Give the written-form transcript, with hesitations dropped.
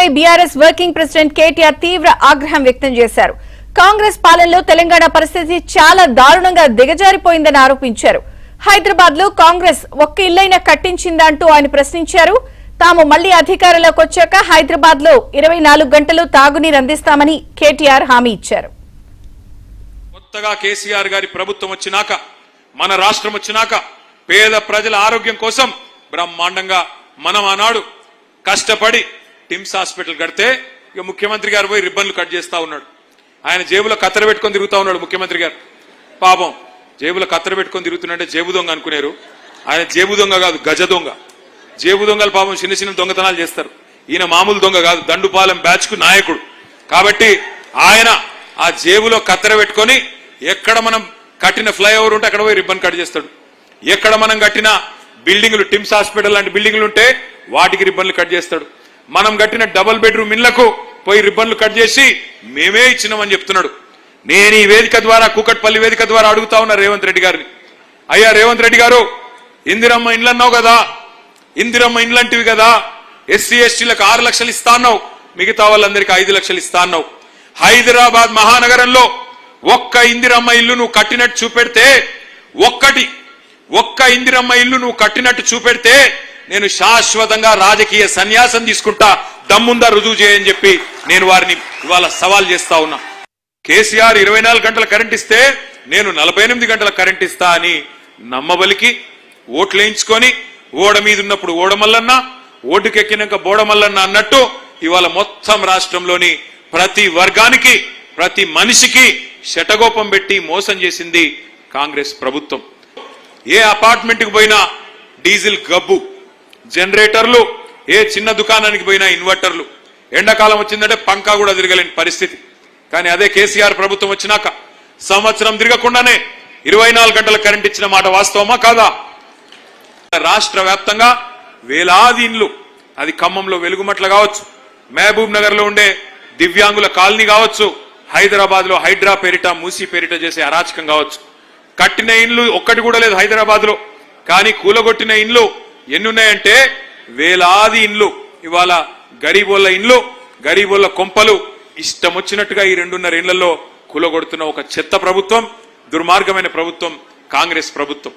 పై BRS working president KTR తీవ్ర ఆగ్రహం వ్యక్తం చేశారు. కాంగ్రెస్ పాలనలో తెలంగాణ పరిస్థితి చాలా దారుణంగా దిగజారిపోయిందని ఆరోపించారు. హైదరాబాద్ లో కాంగ్రెస్ ఒక్క ఇల్లైనా కట్టించిందా అంటూ ఆయన ప్రశ్నించారు. తాము మళ్లీ అధికారంలోకి వచ్చాక హైదరాబాద్ లో 24 గంటలు తాగునీరు అందిస్తామని కేటీఆర్ హామీ ఇచ్చారు. కొత్తగా కేసీఆర్ గారి ప్రభుత్వం వచ్చినాక, మన రాష్ట్రం వచ్చినాక పేద ప్రజల ఆరోగ్యం కోసం బ్రహ్మాండంగా మనం ఆనాడు కష్టపడి టిమ్స్ హాస్పిటల్ కడితే ఇక ముఖ్యమంత్రి గారు పోయి రిబ్బన్లు కట్ చేస్తా ఉన్నాడు. ఆయన జేబులో కత్తెర పెట్టుకొని తిరుగుతా ఉన్నాడు. ముఖ్యమంత్రి గారు పాపం జేబులో కత్తెర పెట్టుకొని తిరుగుతున్నాడంటే జేబు దొంగ అనుకునేరు. ఆయన జేబు దొంగ కాదు, గజ దొంగ. జేబు దొంగలు పాపం చిన్న చిన్న దొంగతనాలు చేస్తారు. ఈయన మామూలు దొంగ కాదు, దండుపాలెం బ్యాచ్ కు నాయకుడు. కాబట్టి ఆయన ఆ జేబులో కత్తెర పెట్టుకొని ఎక్కడ మనం కట్టిన ఫ్లైఓవర్ ఉంటే అక్కడ పోయి రిబ్బన్ కట్ చేస్తాడు. ఎక్కడ మనం కట్టిన బిల్డింగ్లు, టిమ్స్ హాస్పిటల్ లాంటి బిల్డింగ్లు ఉంటే వాటికి రిబ్బన్లు కట్ చేస్తాడు. మనం కట్టిన డబుల్ బెడ్రూమ్ ఇళ్లకు పోయి రిబ్బన్లు కట్ చేసి మేమే ఇచ్చినామని చెప్తున్నాడు. నేను ఈ వేదిక ద్వారా, కూకట్పల్లి వేదిక ద్వారా అడుగుతా ఉన్నా రేవంత్ రెడ్డి గారిని, అయ్యా రేవంత్ రెడ్డి గారు, ఇందిరమ్మ ఇండ్లు అన్నావు కదా, ఇందిరమ్మ ఇండ్లంటివి కదా, ఎస్సీ ఎస్టీలకు 6 లక్షలు ఇస్తా అన్నావు, మిగతా వాళ్ళందరికీ 5 లక్షలు ఇస్తా అన్నావు. హైదరాబాద్ మహానగరంలో ఒక్క ఇందిరమ్మ ఇల్లు నువ్వు కట్టినట్టు చూపెడితే, ఒక్క ఇందిరమ్మ ఇల్లు నువ్వు కట్టినట్టు చూపెడితే నేను శాశ్వతంగా రాజకీయ సన్యాసం తీసుకుంటా, దమ్ముందా రుజువు చేయని చెప్పి నేను వారిని ఇవాళ సవాల్ చేస్తా ఉన్నా. కేసీఆర్ 24 గంటల కరెంట్ ఇస్తే నేను 48 గంటల కరెంట్ ఇస్తా అని నమ్మబలికి ఓట్లేయించుకొని, ఓడ మీద ఉన్నప్పుడు ఓడమల్లన్న, ఓటుకెక్కినాక బోడమల్లన్న అన్నట్టు ఇవాళ మొత్తం రాష్ట్రంలోని ప్రతి వర్గానికి, ప్రతి మనిషికి శటగోపం పెట్టి మోసం చేసింది కాంగ్రెస్ ప్రభుత్వం. ఏ అపార్ట్మెంట్ కు పోయినా డీజిల్ గబ్బు, జనరేటర్లు, ఏ చిన్న దుకాణానికి పోయినా ఇన్వర్టర్లు, ఎండాకాలం వచ్చిందంటే పంకా కూడా తిరగలేని పరిస్థితి. కానీ అదే కేసీఆర్ ప్రభుత్వం వచ్చినాక సంవత్సరం తిరగకుండానే 24 గంటల కరెంట్ ఇచ్చిన మాట వాస్తవమా కాదా? రాష్ట్ర వ్యాప్తంగా వేలాది ఇండ్లు, అది ఖమ్మంలో వెలుగుమట్ల కావచ్చు, మహబూబ్ నగర్ లో ఉండే దివ్యాంగుల కాలనీ కావచ్చు, హైదరాబాద్ లో హైడ్రా పేరిట, మూసీ పేరిట చేసే అరాచకం కావచ్చు. కట్టిన ఇండ్లు ఒక్కటి కూడా లేదు హైదరాబాద్ లో, కానీ కూలగొట్టిన ఇండ్లు ఎన్నున్నాయంటే వేలాది ఇండ్లు. ఇవాళ గరీబోళ్ల ఇండ్లు, గరీబోళ్ల కొంపలు ఇష్టం వచ్చినట్టుగా ఈ 2.5 ఏళ్లలో కూలగొడుతున్న ఒక చెత్త ప్రభుత్వం, దుర్మార్గమైన ప్రభుత్వం కాంగ్రెస్ ప్రభుత్వం.